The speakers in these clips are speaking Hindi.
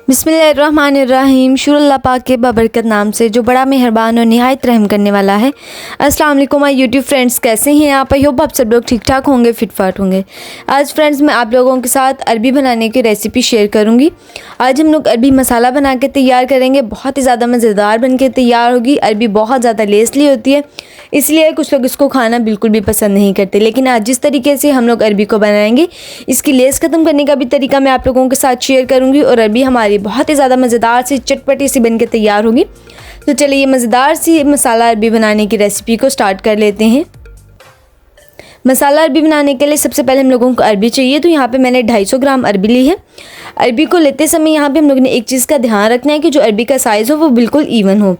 बिस्मिल्लाहिर्रहमानिर्रहीम। शुरू अल्लाह पाक के बाबरकत नाम से जो बड़ा मेहरबान और निहायत रहम करने वाला है। अस्सलाम वालेकुम माय यूट्यूब फ्रेंड्स, कैसे हैं आप? आई होप आप सब लोग ठीक ठाक होंगे, फिटफाट होंगे। आज फ्रेंड्स मैं आप लोगों के साथ अरबी बनाने की रेसिपी शेयर करूंगी। आज हम लोग अरबी मसाला बना के तैयार करेंगे। बहुत ही ज़्यादा मज़ेदार बन के तैयार होगी। अरबी बहुत ज़्यादा लेसली होती है, इसलिए कुछ लोग इसको खाना बिल्कुल भी पसंद नहीं करते। लेकिन आज जिस तरीके से हम लोग अरबी को बनाएंगे, इसकी लेस ख़त्म करने का भी तरीका मैं आप लोगों के साथ शेयर करूँगी और अरबी हमारी बहुत ही ज़्यादा मज़ेदार सी चटपटी सी बन के तैयार होगी। तो चलिए मज़ेदार सी मसाला अरबी बनाने की रेसिपी को स्टार्ट कर लेते हैं। मसाला अरबी बनाने के लिए सबसे पहले हम लोगों को अरबी चाहिए। तो यहाँ पे मैंने 250 ग्राम अरबी ली है। अरबी को लेते समय यहाँ पे हम लोगों ने एक चीज़ का ध्यान रखना है कि जो अरबी का साइज़ हो वो बिल्कुल इवन हो।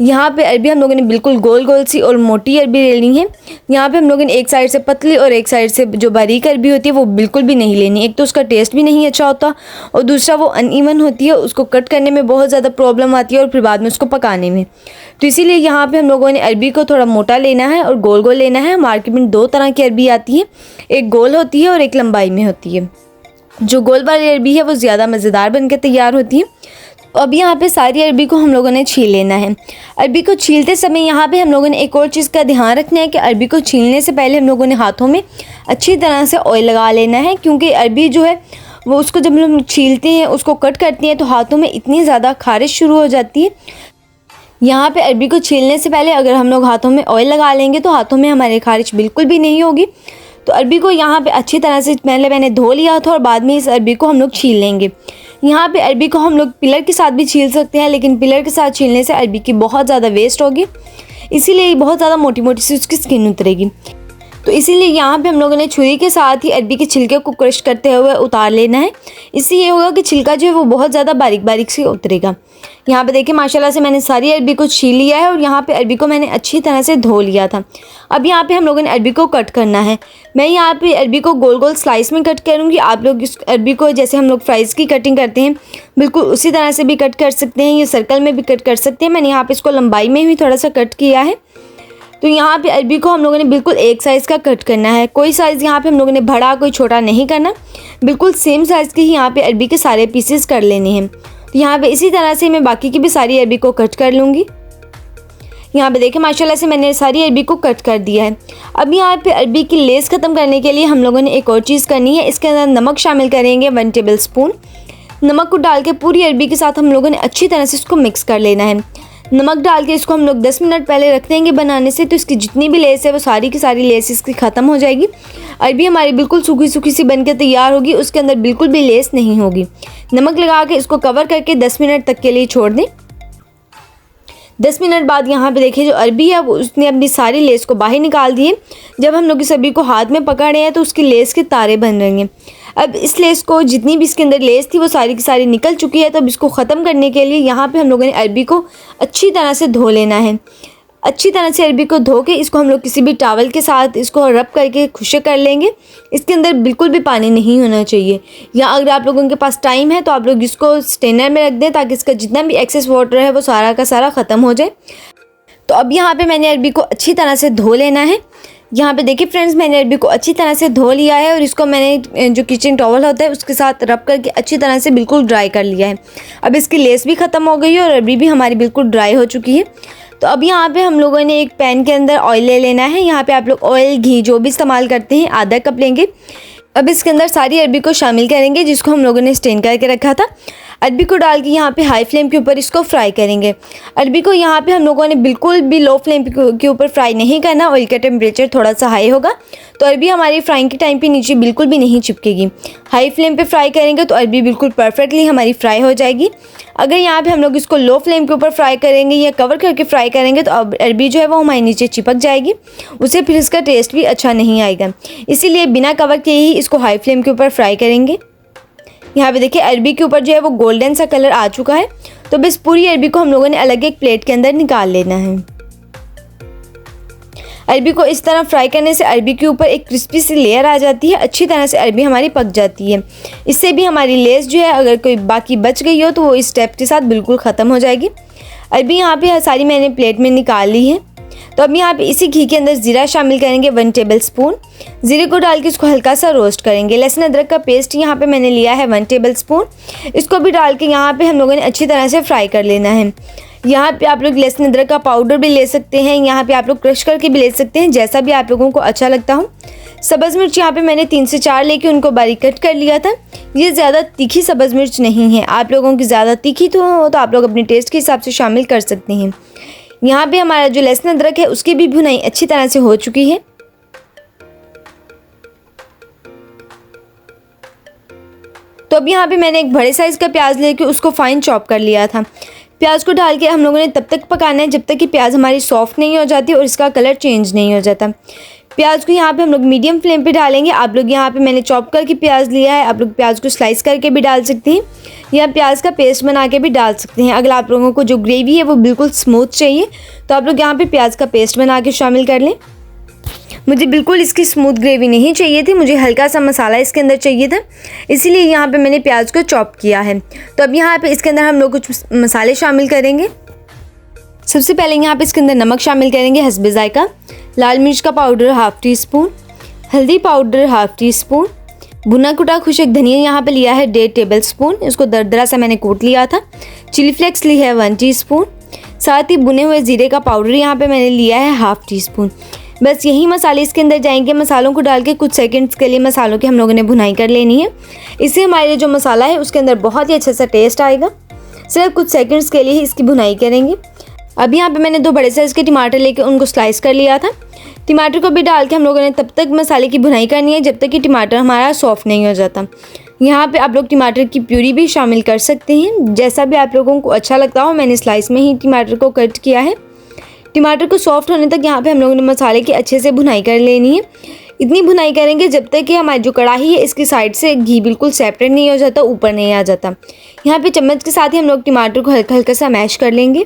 यहाँ पे अरबी हम लोगों ने बिल्कुल गोल गोल सी और मोटी अरबी लेनी है। यहाँ पे हम लोगों ने एक साइड से पतली और एक साइड से जो बारीक अरबी होती है वो बिल्कुल भी नहीं लेनी। एक तो उसका टेस्ट भी नहीं अच्छा होता और दूसरा वो अनइवन होती है, उसको कट करने में बहुत ज़्यादा प्रॉब्लम आती है और फिर बाद में उसको पकाने में। तो इसीलिए यहाँ पे हम लोगों ने अरबी को थोड़ा मोटा लेना है और गोल गोल लेना है। मार्केट में 2 तरह की अरबी आती है, एक गोल होती है और एक लंबाई में होती है। जो गोल वाली अरबी है वो ज़्यादा मज़ेदार बन के तैयार होती है। तो अब यहाँ पे सारी अरबी को हम लोगों ने छील लेना है। अरबी को छीलते समय यहाँ पे हम लोगों ने एक और चीज़ का ध्यान रखना है कि अरबी को छीलने से पहले हम लोगों ने हाथों में अच्छी तरह से ऑयल लगा लेना है, क्योंकि अरबी जो है वो उसको जब हम छीलते हैं, उसको कट करते हैं तो हाथों में इतनी ज़्यादा खारिश शुरू हो जाती है। यहाँ पे अरबी को छीलने से पहले अगर हम लोग हाथों में ऑयल लगा लेंगे तो हाथों में हमारे खारिश बिल्कुल भी नहीं होगी। तो अरबी को यहाँ पे अच्छी तरह से पहले मैंने धो लिया था और बाद में इस अरबी को हम लोग छील लेंगे। यहाँ पे अरबी को हम लोग पिलर के साथ भी छील सकते हैं, लेकिन पिलर के साथ छीलने से अरबी की बहुत ज़्यादा वेस्ट होगी, इसीलिए बहुत ज़्यादा मोटी मोटी सी उसकी स्किन उतरेगी। तो इसीलिए यहाँ पे हम लोगों ने छुरी के साथ ही अरबी के छिलके को क्रश करते हुए उतार लेना है। इससे ये होगा कि छिलका जो है वो बहुत ज़्यादा बारीक बारीक से उतरेगा। यहाँ पे देखिए माशाल्लाह से मैंने सारी अरबी को छील लिया है और यहाँ पे अरबी को मैंने अच्छी तरह से धो लिया था। अब यहाँ पे हम लोगों ने अरबी को कट करना है। मैं यहाँ पे अरबी को गोल गोल स्लाइस में कट करूँगी। आप लोग इस अरबी को जैसे हम लोग फ्राइज़ की कटिंग करते हैं बिल्कुल उसी तरह से भी कट कर सकते हैं, ये सर्कल में भी कट कर सकते हैं। मैंने यहाँ पर इसको लंबाई में भी थोड़ा सा कट किया है। तो यहाँ पे अरबी को हम लोगों ने बिल्कुल एक साइज़ का कट करना है। कोई साइज़ यहाँ पे हम लोगों ने बड़ा कोई छोटा नहीं करना, बिल्कुल सेम साइज़ के ही यहाँ पे अरबी के सारे पीसेस कर लेने हैं। तो यहाँ पे इसी तरह से मैं बाकी की भी सारी अरबी को कट कर लूँगी। यहाँ पे देखिए माशाल्लाह से मैंने सारी अरबी को कट कर दिया है। अब यहाँ पे अरबी की लेस ख़त्म करने के लिए हम लोगों ने एक और चीज़ करनी है। इसके अंदर नमक शामिल करेंगे 1 टेबल स्पून। नमक को डाल के पूरी अरबी के साथ हम लोगों ने अच्छी तरह से इसको मिक्स कर लेना है। नमक डाल के इसको हम लोग 10 मिनट पहले रख देंगे बनाने से, तो इसकी जितनी भी लेस है वो सारी की सारी लेस इसकी ख़त्म हो जाएगी। अरबी हमारी बिल्कुल सूखी सूखी सी बन के तैयार होगी, उसके अंदर बिल्कुल भी लेस नहीं होगी। नमक लगा के इसको कवर करके 10 मिनट तक के लिए छोड़ दें। 10 मिनट बाद यहाँ पे देखिए जो अरबी है वो उसने अपनी सारी लेस को बाहर निकाल दिए। जब हम लोग इस अरबी को हाथ में पकड़ रहे हैं तो उसकी लेस के तारे बन रहे हैं। अब इस लेस को जितनी भी इसके अंदर लेस थी वो सारी की सारी निकल चुकी है। तो अब इसको ख़त्म करने के लिए यहाँ पे हम लोगों ने अरबी को अच्छी तरह से धो लेना है। अच्छी तरह से अरबी को धो के इसको हम लोग किसी भी टॉवल के साथ इसको रब करके खुश्क कर लेंगे। इसके अंदर बिल्कुल भी पानी नहीं होना चाहिए। या अगर आप लोगों के पास टाइम है तो आप लोग इसको स्ट्रेनर में रख दें ताकि इसका जितना भी एक्सेस वाटर है वो सारा का सारा ख़त्म हो जाए। तो अब यहाँ पे मैंने अरबी को अच्छी तरह से धो लेना है। यहाँ पे देखिए फ्रेंड्स मैंने अरबी को अच्छी तरह से धो लिया है और इसको मैंने जो किचन टॉवल होता है उसके साथ रब करके अच्छी तरह से बिल्कुल ड्राई कर लिया है। अब इसकी लेस भी ख़त्म हो गई है और अरबी भी हमारी बिल्कुल ड्राई हो चुकी है। तो अब यहाँ पे हम लोगों ने एक पैन के अंदर ऑयल ले लेना है। यहाँ पे आप लोग ऑयल घी जो भी इस्तेमाल करते हैं आधा कप लेंगे। अब इसके अंदर सारी अरबी को शामिल करेंगे जिसको हम लोगों ने स्टेन करके रखा था। अरबी को डाल के यहाँ पे हाई फ्लेम के ऊपर इसको फ्राई करेंगे। अरबी को यहाँ पे हम लोगों ने बिल्कुल भी लो फ्लेम के ऊपर फ्राई नहीं करना। ऑयल का टेम्परेचर थोड़ा सा हाई होगा तो अरबी हमारी फ्राइंग के टाइम पे नीचे बिल्कुल भी नहीं चिपकेगी। हाई फ्लेम पे फ्राई करेंगे तो अरबी बिल्कुल परफेक्टली हमारी फ्राई हो जाएगी। अगर यहाँ पे हम लोग इसको लो फ्लेम के ऊपर फ्राई करेंगे या कवर करके फ्राई करेंगे तो अरबी जो है वो हमारे नीचे चिपक जाएगी, उससे फिर इसका टेस्ट भी अच्छा नहीं आएगा। इसीलिए बिना कवर के ही इसको हाई फ्लेम के ऊपर फ्राई करेंगे। यहाँ पे देखिए अरबी के ऊपर जो है वो गोल्डन सा कलर आ चुका है। तो बस पूरी अरबी को हम लोगों ने अलग एक प्लेट के अंदर निकाल लेना है। अरबी को इस तरह फ्राई करने से अरबी के ऊपर एक क्रिस्पी सी लेयर आ जाती है। अच्छी तरह से अरबी हमारी पक जाती है। इससे भी हमारी लेस जो है अगर कोई बाकी बच गई हो तो वो इस स्टेप के साथ बिल्कुल ख़त्म हो जाएगी। अरबी यहाँ पे सारी मैंने प्लेट में निकाल ली है। तो अब यहाँ पे इसी घी के अंदर ज़ीरा शामिल करेंगे 1 टेबल स्पून। ज़ीरे को डाल के इसको हल्का सा रोस्ट करेंगे। लहसुन अदरक का पेस्ट यहाँ पे मैंने लिया है 1 टेबल स्पून। इसको भी डाल के यहाँ पे हम लोगों ने अच्छी तरह से फ्राई कर लेना है। यहाँ पे आप लोग लहसुन अदरक का पाउडर भी ले सकते हैं, यहाँ पे आप लोग क्रश करके भी ले सकते हैं, जैसा भी आप लोगों को अच्छा लगता हो। सब्ज़ मिर्च यहाँ पे मैंने 3 से 4 लेके उनको बारीक कट कर लिया था। ये ज़्यादा तीखी सब्ज़ मिर्च नहीं है, आप लोगों की ज़्यादा तीखी तो आप लोग अपने टेस्ट के हिसाब से शामिल कर सकते हैं। यहाँ पे हमारा जो लहसुन अदरक है उसकी भी भुनाई अच्छी तरह से हो चुकी है। तो अब यहाँ पे मैंने एक बड़े साइज़ का प्याज लेके उसको फाइन चॉप कर लिया था। प्याज को डाल के हम लोगों ने तब तक पकाना है जब तक कि प्याज हमारी सॉफ्ट नहीं हो जाती और इसका कलर चेंज नहीं हो जाता। प्याज को यहाँ पे हम लोग मीडियम फ्लेम पे डालेंगे। आप लोग यहाँ पे मैंने चॉप करके प्याज लिया है, आप लोग प्याज को स्लाइस करके भी डाल सकते हैं या प्याज का पेस्ट बना के भी डाल सकते हैं। अगर आप लोगों को जो ग्रेवी है वो बिल्कुल स्मूथ चाहिए तो आप लोग यहाँ पे प्याज का पेस्ट बना के शामिल कर लें। मुझे बिल्कुल इसकी स्मूथ ग्रेवी नहीं चाहिए थी, मुझे हल्का सा मसाला इसके अंदर चाहिए था, इसीलिए यहाँ पे मैंने प्याज को चॉप किया है। तो अब यहाँ पे इसके अंदर हम लोग कुछ मसाले शामिल करेंगे। सबसे पहले यहाँ पे इसके अंदर नमक शामिल करेंगे हस्बे जायका, लाल मिर्च का पाउडर 1/2 टी स्पून, हल्दी पाउडर 1/2 टी स्पून, भुना कुटा खुशक धनिया यहाँ पे लिया है 1.5 टेबल स्पून, इसको दरदरा सा मैंने कूट लिया था। चिली फ्लेक्स ली है 1 टी स्पून, साथ ही भुने हुए ज़ीरे का पाउडर यहाँ पे मैंने लिया है 1/2 टी स्पून। बस यही मसाले इसके अंदर जाएंगे। मसालों को डाल के कुछ सेकंड्स के लिए मसालों की हम लोगों ने भुनाई कर लेनी है। इससे हमारे जो मसाला है उसके अंदर बहुत ही अच्छा सा टेस्ट आएगा। सिर्फ कुछ सेकंड्स के लिए ही इसकी भुनाई करेंगे। अब यहाँ पे मैंने 2 बड़े साइज़ के टमाटर लेके उनको स्लाइस कर लिया था। टमाटर को भी डाल के हम लोगों ने तब तक मसाले की भुनाई करनी है जब तक कि टमाटर हमारा सॉफ्ट नहीं हो जाता। यहाँ पे आप लोग टमाटर की प्यूरी भी शामिल कर सकते हैं, जैसा भी आप लोगों को अच्छा लगता हो। मैंने स्लाइस में ही टमाटर को कट किया है। टमाटर को सॉफ्ट होने तक यहाँ पे हम लोगों ने मसाले की अच्छे से भुनाई कर लेनी है। इतनी भुनाई करेंगे जब तक कि हमारी जो कढ़ाई है इसकी साइड से घी बिल्कुल सेपरेट नहीं हो जाता, ऊपर नहीं आ जाता। यहाँ पे चम्मच के साथ ही हम लोग टमाटर को हल्का हल्का सा मैश कर लेंगे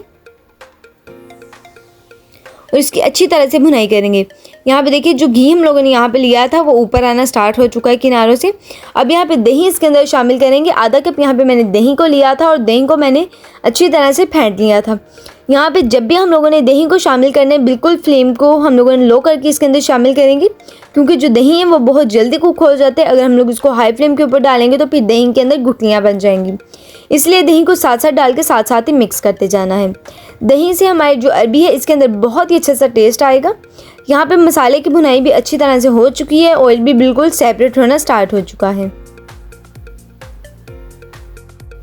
और इसकी अच्छी तरह से भुनाई करेंगे। यहाँ पे देखिए जो घी हम लोगों ने यहाँ पे लिया था वो ऊपर आना स्टार्ट हो चुका है किनारों से। अब यहाँ पे दही इसके अंदर शामिल करेंगे। आधा कप यहाँ पे मैंने दही को लिया था और दही को मैंने अच्छी तरह से फेंट लिया था। यहाँ पे जब भी हम लोगों ने दही को शामिल करना है बिल्कुल फ्लेम को हम लोगों ने लो करके इसके अंदर शामिल करेंगे, क्योंकि जो दही है वो बहुत जल्दी कुक हो जाते हैं। अगर हम लोग इसको हाई फ्लेम के ऊपर डालेंगे तो फिर दही के अंदर गुठलियाँ बन जाएंगी, इसलिए दही को साथ साथ डाल के साथ साथ ही मिक्स करते जाना है। दही से हमारी जो अरबी है इसके अंदर बहुत ही अच्छा सा टेस्ट आएगा। यहाँ पे मसाले की भुनाई भी अच्छी तरह से हो चुकी है, ऑयल भी बिल्कुल सेपरेट होना स्टार्ट हो चुका है।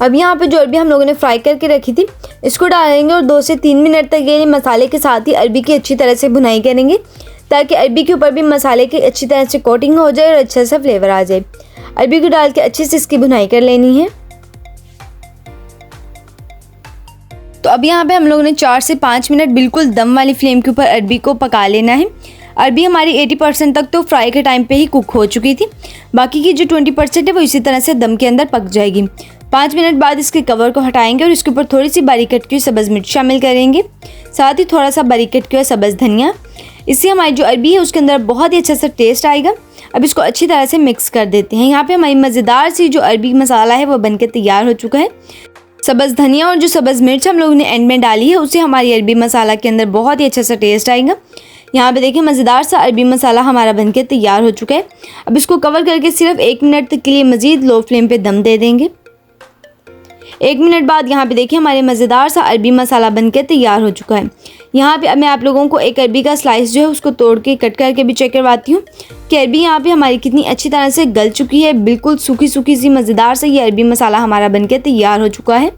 अब यहाँ पे जो अरबी हम लोगों ने फ्राई करके रखी थी इसको डालेंगे और 2 से 3 मिनट तक ये मसाले के साथ ही अरबी की अच्छी तरह से भुनाई करेंगे, ताकि अरबी के ऊपर भी मसाले की अच्छी तरह से कोटिंग हो जाए और अच्छा सा फ्लेवर आ जाए। अरबी को डाल के अच्छे से इसकी भुनाई कर लेनी है। तो अब यहाँ पे हम लोगों ने 4 से 5 मिनट बिल्कुल दम वाली फ्लेम के ऊपर अरबी को पका लेना है। अरबी हमारी 80% तक तो फ्राई के टाइम पे ही कुक हो चुकी थी, बाकी की जो 20% है वो इसी तरह से दम के अंदर पक जाएगी। 5 मिनट बाद इसके कवर को हटाएंगे और इसके ऊपर थोड़ी सी बारीक कट की हुई सब्ज़ मिर्च शामिल करेंगे, साथ ही थोड़ा सा बारीक कट किया सब्ज़ धनिया। इससे हमारी जो अरबी है उसके अंदर बहुत ही अच्छा सा टेस्ट आएगा। अब इसको अच्छी तरह से मिक्स कर देते हैं। यहाँ पे हमारी मज़ेदार सी जो अरबी मसाला है वो बनके तैयार हो चुका है। सब्ज़ धनिया और जो सब्ज़ मिर्च हम लोगों ने एंड में डाली है उससे हमारी अरबी मसाला के अंदर बहुत ही अच्छा सा टेस्ट आएगा। यहाँ पे देखिए मज़ेदार सा अरबी मसाला हमारा बनके तैयार हो चुका है। अब इसको कवर करके सिर्फ 1 मिनट तक के लिए मज़ीद लो फ्लेम पे दम दे देंगे। 1 मिनट बाद यहाँ पे देखिए हमारे मज़ेदार सा अरबी मसाला बनके तैयार हो चुका है। यहाँ पे मैं आप लोगों को एक अरबी का स्लाइस जो है उसको तोड़ के कट करके भी चेक करवाती हूँ कि अरबी यहाँ पे हमारी कितनी अच्छी तरह से गल चुकी है। बिल्कुल सूखी सूखी सी मज़ेदार सा ये अरबी मसाला हमारा बनके तैयार हो चुका है।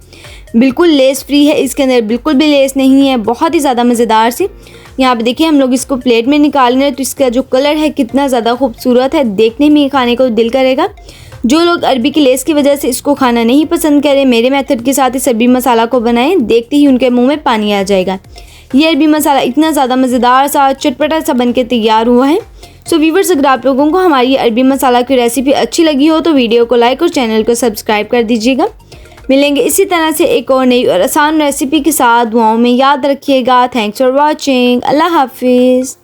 बिल्कुल लेस फ्री है, इसके अंदर बिल्कुल भी लेस नहीं है, बहुत ही ज़्यादा मज़ेदार सी। यहाँ पे देखिए हम लोग इसको प्लेट में निकाल रहे हैं तो इसका जो कलर है कितना ज़्यादा खूबसूरत है, देखने में खाने को दिल करेगा। जो लोग अरबी की लेस की वजह से इसको खाना नहीं पसंद करें, मेरे मेथड के साथ इस अरबी मसाला को बनाएं, देखते ही उनके मुंह में पानी आ जाएगा। ये अरबी मसाला इतना ज़्यादा मज़ेदार सा चटपटा सा बनके तैयार हुआ है। सो व्यूअर्स, अगर आप लोगों को हमारी अरबी मसाला की रेसिपी अच्छी लगी हो तो वीडियो को लाइक और चैनल को सब्सक्राइब कर दीजिएगा। मिलेंगे इसी तरह से एक और नई और आसान रेसिपी के साथ। दुआओं में याद रखिएगा। Thanks for watching. अल्लाह हाफिज़।